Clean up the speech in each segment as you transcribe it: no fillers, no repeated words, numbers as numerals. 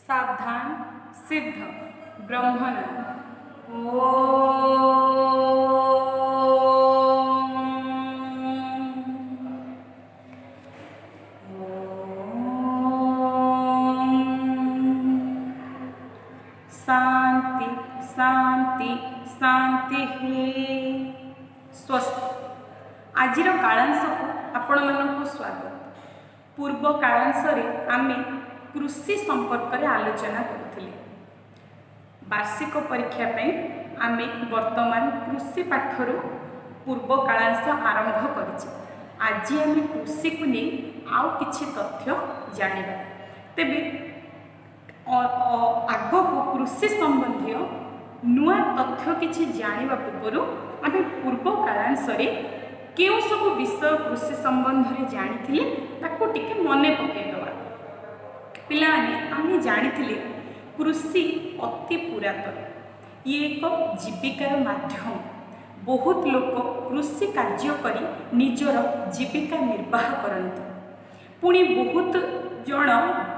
सावधान सिद्ध ब्रह्मण शांति शांति शांति स्वस्थ। आजिर कालांश को आपण मानक स्वागत। पूर्व कालांश आमे कृषि संपर्क रे आलोचना करथिले। वार्षिक परीक्षा पे आमे वर्तमान कृषि पाठर पूर्व कालांश आरंभ करिछि। आज आमे कृषि को नहीं आउ किछि तथ्य जानिबा। तेबे आग को कृषि संबंधी नुआ तथ्य किछि जानिबा पूर्व आमे पूर्व कालांश रे केउ सब विषय कृषि संबंध रे जानिथिले ताको टिके मने पकेइदवा। पिलाने आमे जानिथिले कृषि अति पुरातन, ये एक जीविकार माध्यम। बहुत लोक कृषि कार्य करी निजर जीविका निर्वाह करते। पुणी बहुत जन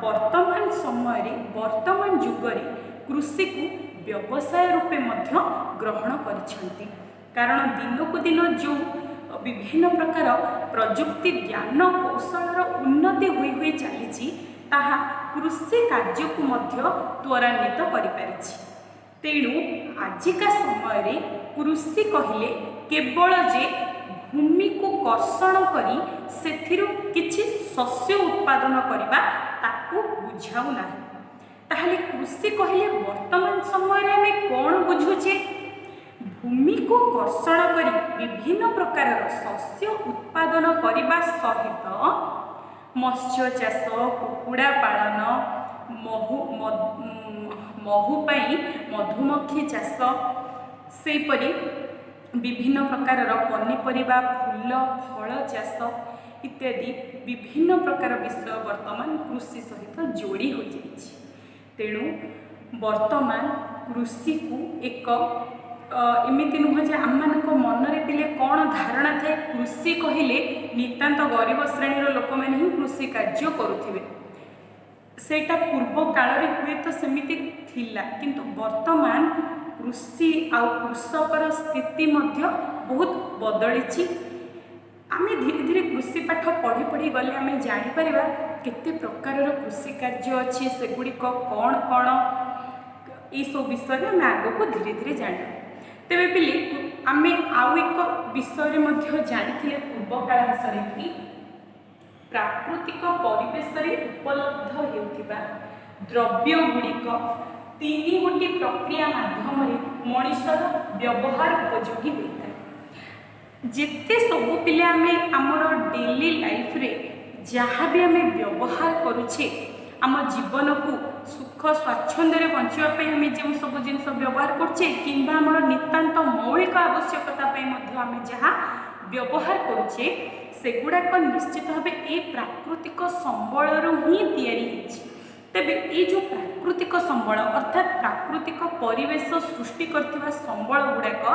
वर्तमान समय रे वर्तमान जुगरे कृषि को व्यवसाय रूपे मध्य ग्रहण करिसेंती। कारण दिन को दिन जो विभिन्न प्रकार प्रजुक्ति ज्ञान कौशल उन्नति हुई चली ताहा कृषि कार्य को मध्य त्वरान्वित करि पारिछि। तेणु आजिका समय रे कृषि कहले केवल जे भूमि को कर्षण करी सेथिरु किछि शस्य उत्पादन करिबा ताकू बुझाउ नाही। ताहले कृषि कहले वर्तमान समय रे हमें कोन बुझुचे? भूमि को कर्षण करी विभिन्न प्रकार शस्य उत्पादन करिबा सहित मत्स्य चाष, कुकुड़ा पालन, महू पाई मधुमक्खी चाष, सेपरी विभिन्न प्रकार पनीपरिबा फूल फल चाष इत्यादि विभिन्न प्रकार विषय वर्तमान कृषि सहित जोड़ी हो जाइछि। तेणु वर्तमान कृषि को एक एमिति नुह जे आम मनरे पिले कौन धारणा थाए कृषि कहले नितांत गरीब श्रेणीर लोक मैंने ही कृषि कार्य करुथिबे। सेटा पूर्व काल रे हुए तो सेमिति थिला, किंतु वर्तमान कृषि आ कृषकर स्थिति मध्य बहुत बदलिछि। आमे धीरे धीरे कृषि पाठ पढ़ी पढ़ी गले आमे जानि परिबा केते प्रकार कृषि कार्य अछि, सेगुड़िक कौन कौन ये सब विषय आम आग को धीरे धीरे जाना। तेबे पिले आमे आउ एक विषय मध्य जानिथिले पूर्व कालांश रे कि प्राकृतिक परिवेश रे उपलब्ध हेउथिबा द्रव्य गुड़िक तीन गोटी प्रक्रिया माध्यम रे मनुष्यर व्यवहार उपयोगी होता है। जिते सबू पिले आमे आमर डेली लाइफ रे जहाँ भी आमे व्यवहार करुछे आम जीवन को सुख स्वाच्छंद्य बंचापी आम जो सब जिन व्यवहार करुचे कि नितांत मौलिक आवश्यकता आम जहाँ व्यवहार करुचे सेगुड़ाक निश्चित भाव ये प्राकृतिक संबल ही या। तेबे ये जो प्राकृतिक संबल अर्थात प्राकृतिक परिवेश सृष्टि करथिबा संबल गुड़ाक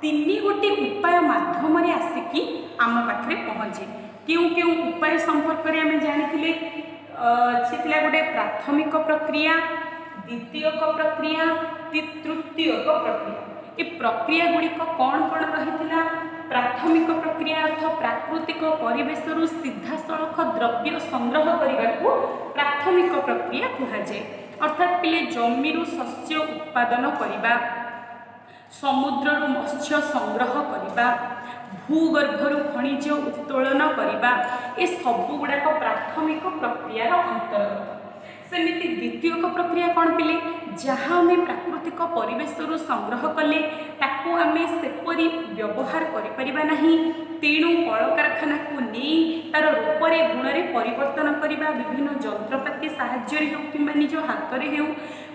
तीन गोटी उपाय माध्यम आसिकी आम पाखे पहुँचे। क्यों क्यों उपाय संपर्क में आम जानी से गोटे प्राथमिक प्रक्रिया, द्वितीयक प्रक्रिया, तृतीयक प्रक्रिया। ये प्रक्रिया गुड़िक कौन कौन रही? प्राथमिक प्रक्रिया अर्थ प्राकृतिक परिवेश सीधा सड़क द्रव्य संग्रह करने को प्राथमिक प्रक्रिया कहुए। अर्थात पिले जमीरु शस्य उत्पादन करने, समुद्र मत्स्य संग्रह करने, भूगर्भर खनिज उत्तोलन करने, ये सब गुड़ाक प्राथमिक प्रक्रियार अंतर्गत। सेमिति द्वितीयक प्रक्रिया कौन पिले? जहाँ आम प्राकृतिक परिवेश संग्रह कले ताकू आम सेपरी व्यवहार करिपरिबा नहीं। तेणु कलकारखाना को नहीं तार रूपरे गुणरे परिवर्तन करने, विभिन्न जंत्रपाति साहाय्य हो कि निज हाथ में हो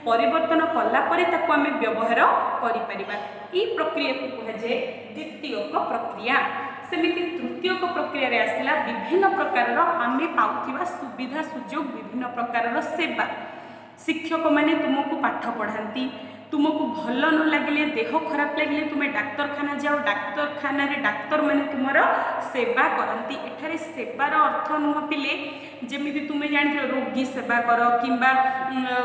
परिवर्तन कलापर ताकू आम व्यवहार करिपरिबा। ई प्रक्रिया को कहुए द्वितीयक प्रक्रिया। सेमिति तृतीयक प्रक्रिया रे आसिला विभिन्न प्रकार आमे पाउथिबा सुविधा सुजोग, विभिन्न प्रकार सेवा। शिक्षक माने तुमको पाठ पढ़ाती, तुमको भल न लगे देह खराब लगे तुम्हें डाक्तरखाना जाओ डाक्तरखाना डाक्तर मैंने तुम सेवा करती एठारे सेवार अर्थ नुह पिले जमी तुम्हें जान रोगी सेवा कर कि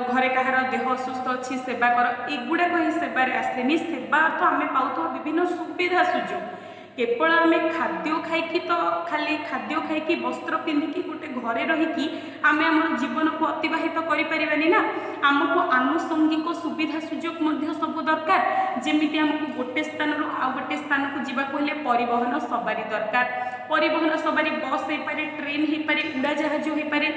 घरे कहार देह असुस्थ अच्छी सेवा कर एगुड़ाक ही सेवार आसेनी सेवा अर्थ आम पाऊँ विभिन्न सुविधा सुजोग केवल आम खाद्य खाई तो खाली खाद्य खाई वस्त्र पिंधिकी गोटे घरे रहीकि आम आम जीवन को अतिबाहित करें ना आमको आनुषंगिक सुविधा सुजोग सब दरकार जमी आमको गोटे स्थान आउ गोटे स्थान को जावाक हेल्ले परिवहन सवारी दरकार परिवहन सवारी बस हो पारे ट्रेन हो पारे उड़ाजाहाज हो पारे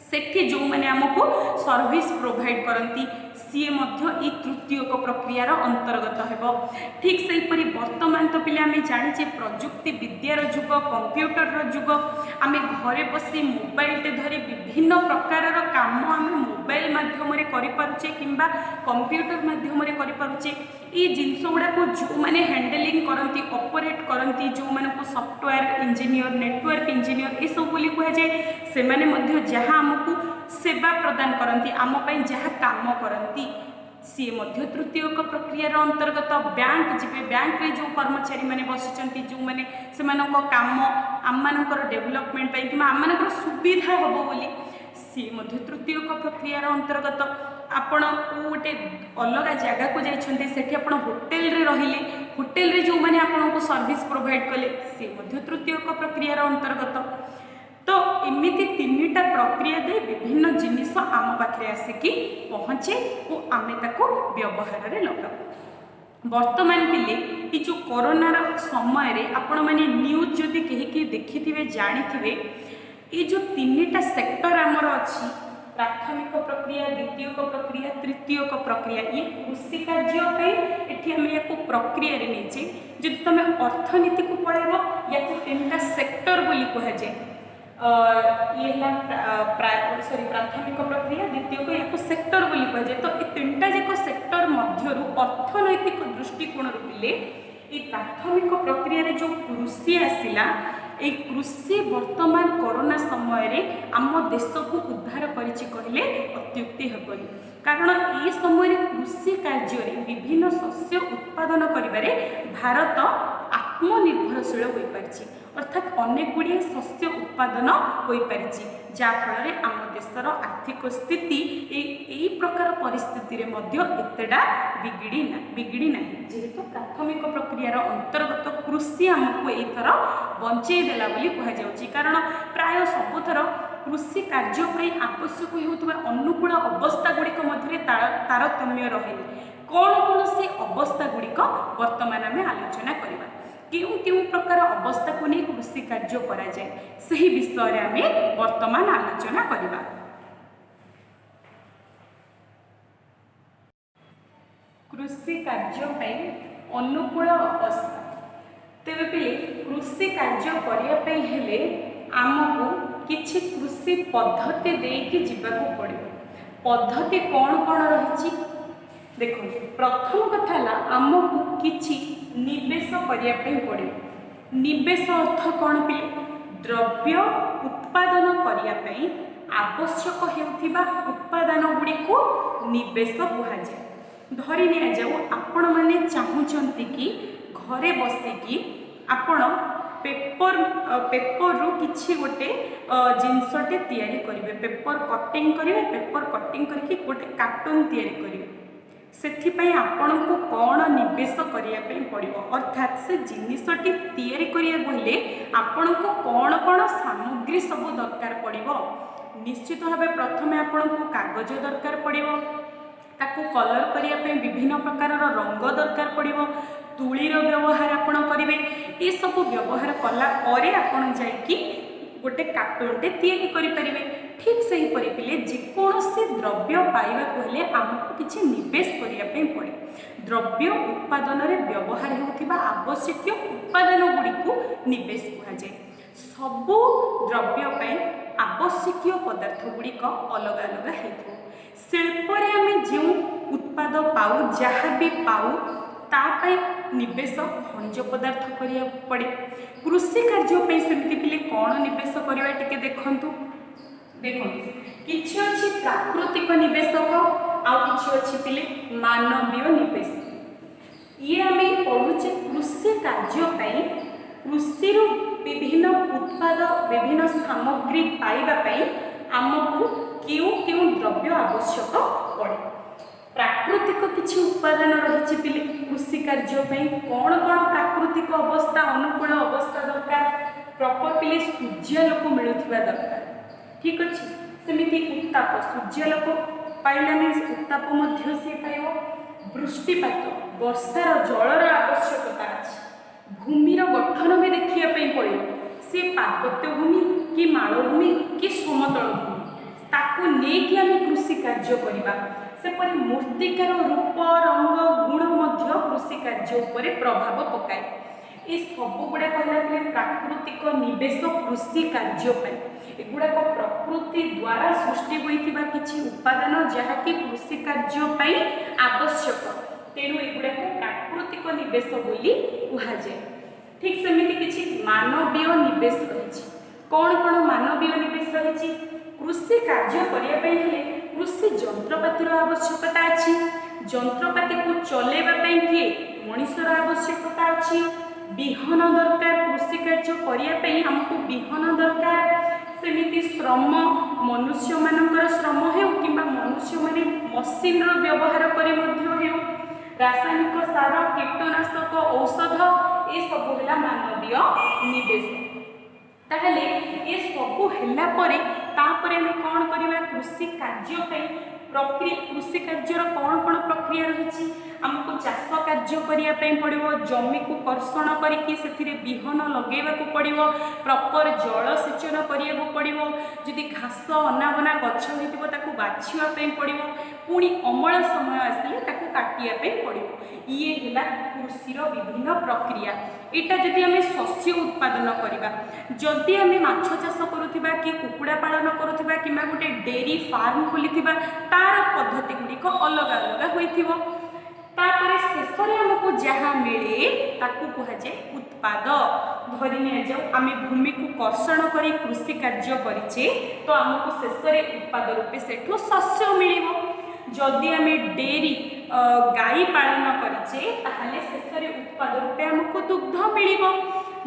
सेठी जो मैंने आमको सर्विस प्रोवाइड करती सी ई तृतीयक प्रक्रियार अंतर्गत हो ठीक से हीपरी वर्तमान तो पिले आम जाचे प्रजुक्ति विद्यार जुग कंप्यूटर जुग आम घरे बसी मोबाइल धरी विभिन्न प्रकार काम आम मोबाइल मध्यम करें कि कंप्यूटर मध्यम करें ये जिनस गुड़ाक जो मैंने हैंडलिंग करती ऑपरेट करती जो मानक सॉफ्टवेयर इंजीनियर नेटवर्क इंजीनियर ये सब बोली कहुए से मैंने जहाँ आमको सेवा प्रदान करती आम जहाँ काम करती सी तृतीयक प्रक्रियार अंतर्गत बैंक जी बैंक रे जो कर्मचारी मैंने बसुँच जो मैंने से काम आम डेभलपमेंट कि आम सुविधा हम बोली सी तृतीयक प्रक्रियार अंतर्गत आपण गोटे अलग जगह को जाइछन्ती सेठी आपण होटेल रे रहिले होटेल रे जो मैंने आपको सर्विस प्रोवाइड कले सी तृतीयक प्रक्रियार अंतर्गत तो एमिति तीनटा प्रक्रिया दे विभिन्न जिनिस आम पाखे आसिकी पहुँचे और आम ताको व्यवहार रे लगाऊ वर्तमान पिले ये जो कोरोनार समय आपण मैंने न्यूज जदि कहीं देखि जानी ये जो तीनटा सेक्टर आमर अच्छी प्राथमिक प्रक्रिया द्वितीयक प्रक्रिया तृतीयक प्रक्रिया ये कृषि कार्य ये प्रक्रिया नहीं जब तुम अर्थनीति को पढ़ेब या तीनटा सेक्टर बोली कहुए ये सॉरी प्राथमिक प्रक्रिया द्वितीयक या सेक्टर बोली कहुए तो ये तीनटा जाक सेक्टर मध्य अर्थनैतिक दृष्टिकोण पिले ये प्राथमिक प्रक्रिया जो कृषि आसला ये कृषि वर्तमान कोरोना समय रे आम देश को उद्धार करिछि कहले अत्युक्ति हेबनी कारण ये समय कृषि कार्य विभिन्न शस्य उत्पादन करिबारे भारत आत्मनिर्भरशील हो पारिछि अर्थात अनेक गुड़िए शस्य उत्पादन हो पारिछि जाफल आम देशर आर्थिक स्थिति यही प्रकार परिस्थिति रे मध्य एतेडा बिगिड़ी ना जेहेतु प्राथमिक प्रक्रियार अंतर्गत कृषि आमको एथर बंचई देला बोली कहुच्छी कारण प्राय सबुथर कृषि कार्य आवश्यक होता अनुकूल अवस्था गुड़िक मध्य तारतम्य रहे कौन कौन से अवस्था गुड़िक वर्तमान आम आलोचना करवा क्यों क्यों प्रकार अवस्था को नहीं कृषि कार्य करा जाए सही विषय आम वर्तमान आलोचना करवा कृषि कार्य अनुकूल अवस्था तेरे पिले कृषि कार्य करने हेले आमको किछि कृषि पद्धति देकी जीवाकू पड़े पद्धति कौन कौन रही देखो प्रथम कथा है आमको किछि निवेश करने पड़े निवेश अर्थ कौन पिले द्रव्य उत्पादन करने आवश्यक होता उत्पादन गुड़ी को निवेश कहुए धरी नि जाऊ आपण मैंने चाहूँगी कि घरे बसिकी आपण पेपर रु किछि गोटे जिनसटे तैयारी करिवे पेपर कटिंग करिवे पेपर कटिंग करके गोटे कार्टून तैयारी करिवे सेथिपाई आपनको कौन निवेश करने पड़ो अर्थात से जिनसटी तैयारी करिया गले आपनको कौन कौन सामग्री सब दरकार पड़ो निश्चित भाव प्रथमे आपनको कागज दरकार पड़ो ताकू कलर करने विभिन्न प्रकार रंग दरकार पड़ो तुलीर व्यवहार आपण करेंगे ये सब व्यवहार कला आपण जाकि गोटे कार्टूनटे तैयारी करें ठीक से ही पिले जेकोसी द्रव्य पाइबा हेले आमको किसी निवेश करने पड़े द्रव्य उत्पादन में व्यवहार होता आवश्यक उत्पादन गुड़ी को निवेश कहुए सबू द्रव्य आवश्यक पदार्थ गुड़िक अलग अलग हो शिल्परे आम जो उत्पाद पाऊ जहाँ भी पाऊ तापाई निवेश खनिज पदार्थ करिया पड़े कृषि कार्य सेमती पिले कौन निवेश करवा टिके देखंतु देखो किछि अछि प्राकृतिक निवेशक आउ किछि अछि पिले मानवीय निवेश। ये आम पढ़ुचे कृषि कार्य कृषि विभिन्न उत्पाद विभिन्न सामग्री पाइबा आमको क्यों क्यों द्रव्य आवश्यक पड़े। प्राकृतिक किछि उत्पादन रही पिले कृषि कार्य कौन कौन प्राकृतिक अवस्था अनुकूल अवस्था दरकार प्रॉपर पिले सूर्यालोक मिलुथिबा दरकार। ठीक अच्छे सेमिति उत्ताप सूर्यालोक पाइला मीन्स उत्ताप मध्य से पाइब। वृष्टिपात वर्षार जलर आवश्यकता अच्छी। भूमिर गठन भी देखिए पड़ो सी पार्वत्य भूमि कि मालभूमि कि समतल भूमि ताकू लेकिन आम कृषि कार्य करवा सेपरि मूर्तिकार रूप रंग गुण मध्य कृषि कार्य उपरे प्रभाव पकाए। ये सब गुड़ा कहला प्राकृतिक निवेश कृषि कार्य एगुड़ाक प्रकृति द्वारा सृष्टि होइतिबा किछि उपादान जहाँकि कृषि कार्य आवश्यक तेणु एगुड़ाक प्राकृतिक निवेश बोली कहुए। ठीक सेमिति किछि मानवीय निवेश रही। कौन कौन मानवीय निवेश रही कृषि कार्य करने कृषि जंत्रपातिर आवश्यकता अच्छी। जंत्रपाति को चलैबा किए मनुष्यर आवश्यकता अच्छी। विहन दरकार कृषि कार्य करने आमको विहन दरकार। सेमिति श्रम मनुष्य मानकर श्रम हो कि मनुष्य माने मशीन व्यवहार करी हो रासायनिक सार कीटनाशक औषध ये सब है मानवीय निवेश। ताहले ये सब है कौन करवा कृषि कार्य प्रक्रिया कृषि कार्यर कौन कौन प्रक्रिया रही आमको चाष कार्य करने पड़ो जमी को कर्षण करके विहन लगेगा पड़ो प्रॉपर जल सेचन करा पड़ो जदि घास अनाबना गछ हो बाछापी पड़ो पुणी अमल समय आसिले काटियापी पड़ो। ये है कृषि विभिन्न प्रक्रिया। यहाँ जदि आम शस्य उत्पादन करवा जदि आम माछ चाष करुवा कि कुकुड़ा पालन करुवा कि गोटे डेयरी फार्म खोली तार पद्धति गुड़िक अलग अलग होइथिबो। तापर शेष में आमको जहाँ मिले ताकू कहुए उत्पाद। धरी नि जाऊ आम भूमि को कर्षण कर कृषि कार्य करिचे तो आमको शेष में उत्पाद रूपे सेठू शस्य मिलिबो। जदि आम डेयरी गाई पालन करिचे ताहले शेष में उत्पाद रूपे आमको दुग्ध मिलिबो।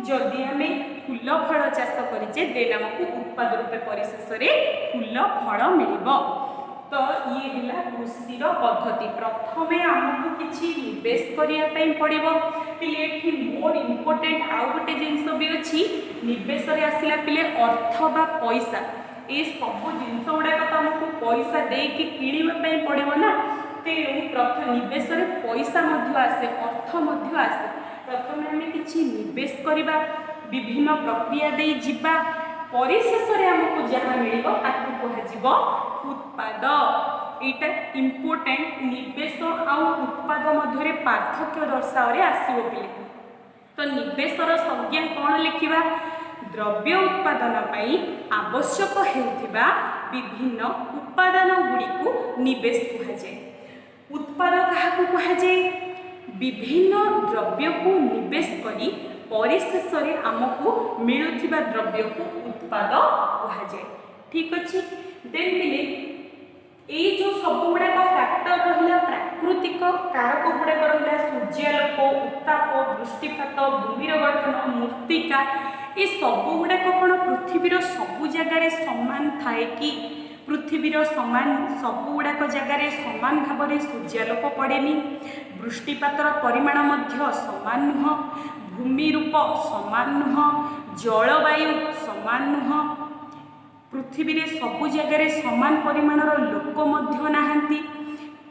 जदि आम फूल फल चाष करिचे देन आमको उत्पाद रूपे परिशेष में फूल फल मिलिबो। तो ये है कृषि पद्धति। प्रथमे आमको किसी निवेश करने पड़ो पे मोर इम्पोर्टेंट आउ गोटे जिनस भी अच्छी निवेश आसला पे अर्थ बा पैसा ये सब जिनस गुड़ाक तो आमको पैसा देकी किणवाई पड़ो ना। तेणु प्रथम निवेश पैसा आसे अर्थ आसे। प्रथम आम कि निवेश करवा विभिन्न प्रक्रिया दे जीवा परिशेष आमको जहाँ मिल उत्पाद। यहाँ इम्पोर्टेंट निवेश आउ उत्पाद मध्य पार्थक्य दर्शावे आसो पे। तो निवेशर संज्ञा कौन लिखा द्रव्य उत्पादन आवश्यक होता विभिन्न उपादान गुड़ी को निवेश कहुए। उत्पाद क्या कहुए विभिन्न द्रव्य को निवेश करी परिशेष आमको मिलुथिबा द्रव्य को उत्पाद कहुए। ठीक अच्छे देन पिले ये जो सब गुड़ाक फैक्टर रहा प्राकृतिक कारक गुड़ाक रहा सूर्यालोक उत्ताप वृष्टिपात भूमिर गठन मूर्तिका ये सब गुड़ाक कौन पृथ्वीर सबु जगार सामान थाए कि पृथ्वीर सामान सबु गुड़ाक जगार सामान भाव में सूर्यालोक पड़ेनि। वृष्टिपातर परिमाण मध्य सामान नुह भूमि रूप सामान नुह जलवायु सामान नुह पृथ्वी रे सबु जगार समान परिमाणर लोक मध्य नाहांती।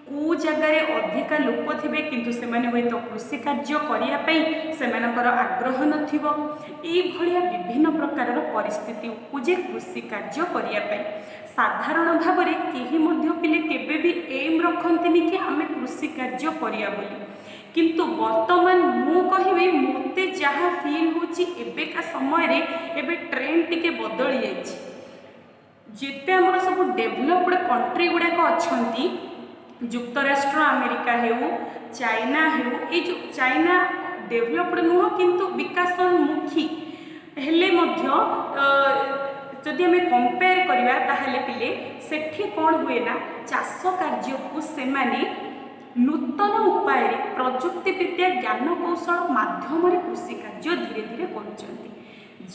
को जगार अधिका लोक थे किंतु से तो कृषि कार्य करने से आग्रह नथिबो। भलिया विभिन्न प्रकार परिस्थिति उपजे कृषि कार्य करने साधारण भाव में कहीं पिले केबे भी एम रखती कि आम कृषि कार्य करिया बोली। किंतु वर्तमान मु कहिबी मते जहाँ फील होची एबेका समय रे एबे ट्रेंड टिके बदली जाइछि। जिते आमर सब डेभलप्ड कंट्री गुड़ाक अच्छी युक्तराष्ट्र अमेरिका हो चाइना हो ये जो चाइना डेभलप्ड नुह किंतु विकासोन्मुखी हेले मध्य जदि आम कंपेयर करवा ताहले पिले सेठी कौन हुए ना चाष कार्य को से नूतन उपाय प्रजुक्ति विद्या ज्ञान कौशल माध्यम कृषि कार्य धीरे धीरे करुँच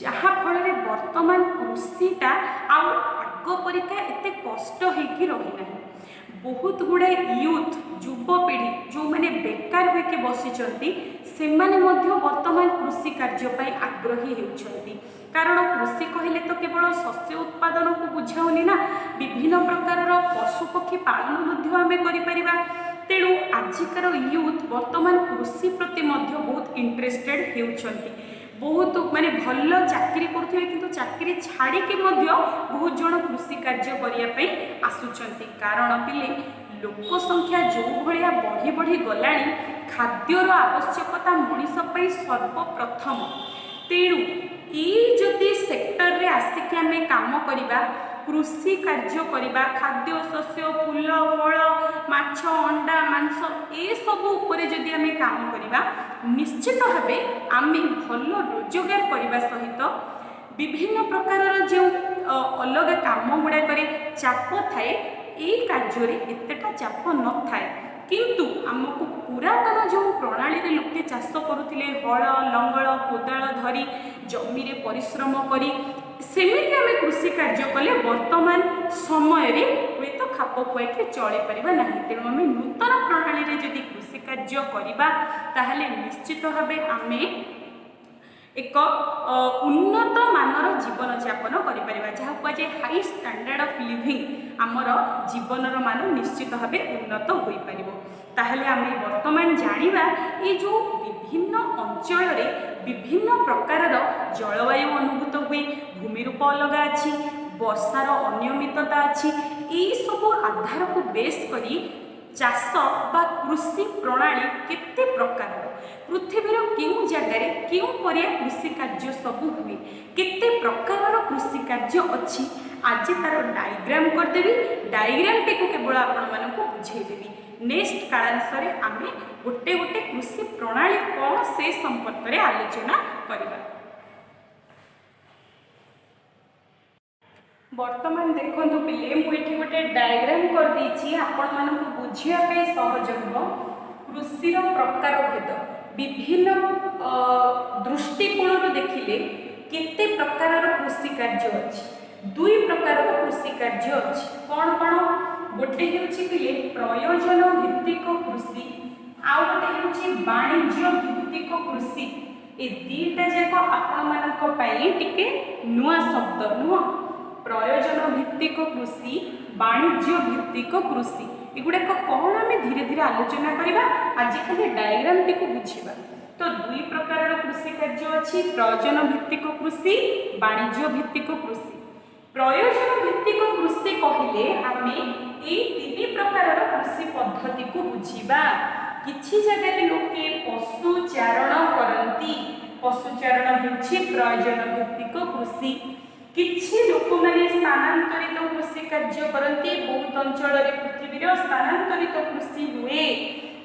जहाँफल वर्तमान कृषिटा आग परिका एत कष्ट होगी रही ना बहुत गुड़ाए यूथ युवपीढ़ी जो मैंने बेकार होके बसिचंती से वर्तमान कृषि कार्य आग्रही होती कारण कृषि कहले तो केवल शस्य उत्पादन को बुझाऊनी ना विभिन्न प्रकार पशुपक्षी पालन आम कर तेणु आजिकार यूथ वर्तमान कृषि प्रति बहुत इंटरेस्टेड होती बहुत माने भल चाकरी करुवे किंतु चाकरी छाड़ी बहुत जन कृषि कार्य करने आसुचंती कारण पिले लोक संख्या जो भाया बढ़ी बढ़ी गला खाद्यर आवश्यकता मनीष सर्वप्रथम तेणु ये जदि सेक्टर रे आसिक आम काम करवा कृषि कार्य करवा खाद्य शस्य फूल फल माछ अंडा मांस ए सब उपरे जदि आम काम करवा निश्चित भावे आम भल रोजगार करने सहित विभिन्न प्रकार जो अलग काम गुड़ाक चाप थाए ये कार्य एतेटा चाप न थाए किंतु आमको पुरातन जो प्रणाली लोके चाष करुले हल लंगल कोदाल धरी जमी रे परिश्रम करी सेमिति आम कृषि कार्य कले वर्तमान समय रे हुए तो खाप खुआई चली पारिबा नाही तेणु आम नूतन प्रणाली रे जदि कृषि कार्य करिबा ताहले निश्चित भावे आम एक उन्नत मानर जीवन यापन करें जहाँ कहुए हाई स्टैंडर्ड ऑफ लिविंग आमर जीवनर मान निश्चित भाव उन्नत हो पार ताहले आम वर्तमान जानिबा ये जो विभिन्न अंचल विभिन्न प्रकार जलवायु अनुभूत हुए भूमि रूप अलग अच्छी वर्षार अनियमितता अच्छी यही सब आधार को बेस करी चाष बा कृषि प्रणाली केते प्रकार पृथ्वीर केउं जगार केउं परिया कृषि कार्य सब हुए केते प्रकार कृषि कार्य अच्छी आज तार डायग्राम करदेवी डायग्राम टी को केवल आपण मानक बुझेदेवी नेक्स्ट कालांशरे आमे गोटे गोटे कृषि प्रणाली कौन से संपर्क में आलोचना करवा। वर्तमान देखो पिले मुझे गोटे डायग्राम कर देछि आपण मानक बुझिया सहज हो कृषि प्रकार भेद विभिन्न दृष्टिकोण देखिले केते प्रकार कृषि कार्य अछि दुई प्रकार कृषि कार्य अछि कौन कौन गोटे हेउछि पिले प्रयोजन भित्तिक कृषि आउ गोटे हेउछि वाणिज्य भित्तिक कृषि ए दीटा जाक आपण मानक पई टिके नुआ शब्द नुआ प्रयोजन भित्तिक कृषि वाणिज्य भित्तिक कृषि एगुड़ाक कौन आम धीरे धीरे आलोचना करवा आज खाली डायग्राम टी को बुझा तो दुई प्रकार कृषि कार्य अच्छी प्रयोजन भित्तिक कृषि वाणिज्य भित्तिक कृषि प्रयोजन भित्तिक कृषि कहले आम ये तीन प्रकार कृषि पद्धति को बुझा किछि जगह लोके पशुचारण करती पशुचारण होछि प्रयोजन भित्तिक कृषि किछि लोक माने स्थानांतरित कृषि कार्य करती बहुत अंचल पृथ्वी स्थानांतरित कृषि हुए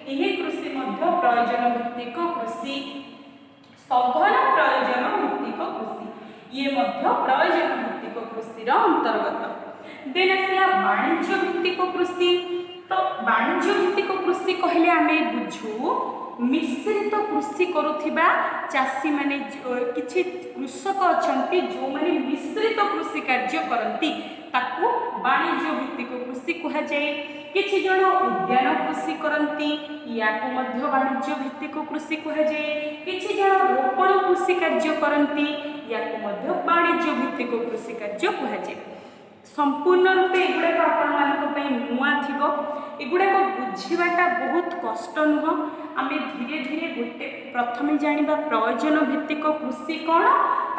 यही कृषि मध्य प्रयोजन भित्तिक कृषि सघन प्रयोजन भित्तिक कृषि ये मध्य प्रयोजन भित्तिक कृषि अंतर्गत देन आसला वाणिज्य भित्तिक कृषि तो वाणिज्य भित्तिक कृषि कहले आमे बुझू मिश्रित कृषि करुथिबा चाषी माने किछि कृषक अछंती जो माने मिश्रित कृषि कार्य करंती ताकू वाणिज्य भित्तिक कृषि कहा जाए किछि जण उद्यान कृषि करंती याकू मध्य वाणिज्य भित्तिक कृषि कहा जाए किछि जण रोपण कृषि कार्य करंती याकू मध्य वाणिज्य भित्तिक कृषि कार्य कहा जाए संपूर्ण रूपे एगुड़ाक आपण नुआ थिबो एगुड़ाक बुझीबाटा बहुत कष्ट नुह आम धीरे धीरे गोटे प्रथमे जानिबा प्रयोजन भित्तिक कृषि कौन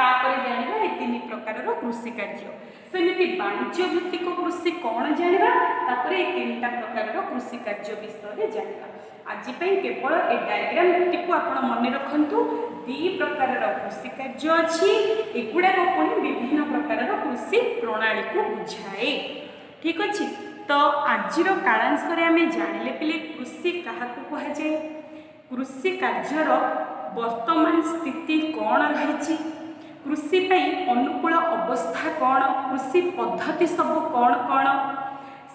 तापर जानिबा ए तीन प्रकार कृषि कार्य सेमिति वाणिज्य भित्तिक कृषि कौन जानिबा तापर ए तीनटा प्रकार कृषि कार्य विषय जानिबा आज केवल ए डायग्राम टी को आपण मन रखंतु दी प्रकार कृषि कार्य अच्छी एगुड़ाक पुणी विभिन्न प्रकार कृषि प्रणाली को बुझाए ठीक अच्छे तो आज कालांशरे आम जानिले पिले कृषि क्या कह जाए कृषि कार्यर वर्तमान स्थिति कौन रही कृषि अनुकूल अवस्था कौन, कृषि पद्धति सब कौन कौन,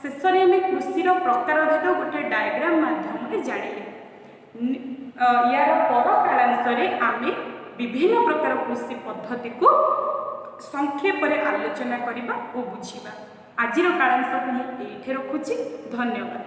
शेष में कृषि प्रकार भेद गोटे डायग्राम माध्यम जानिले। यार पर कालांशरे आमे विभिन्न प्रकार कृषि पद्धति को संक्षेप आलोचना करबा और बुझिबा। आजिर कालांश को मुझे रखुची। धन्यवाद।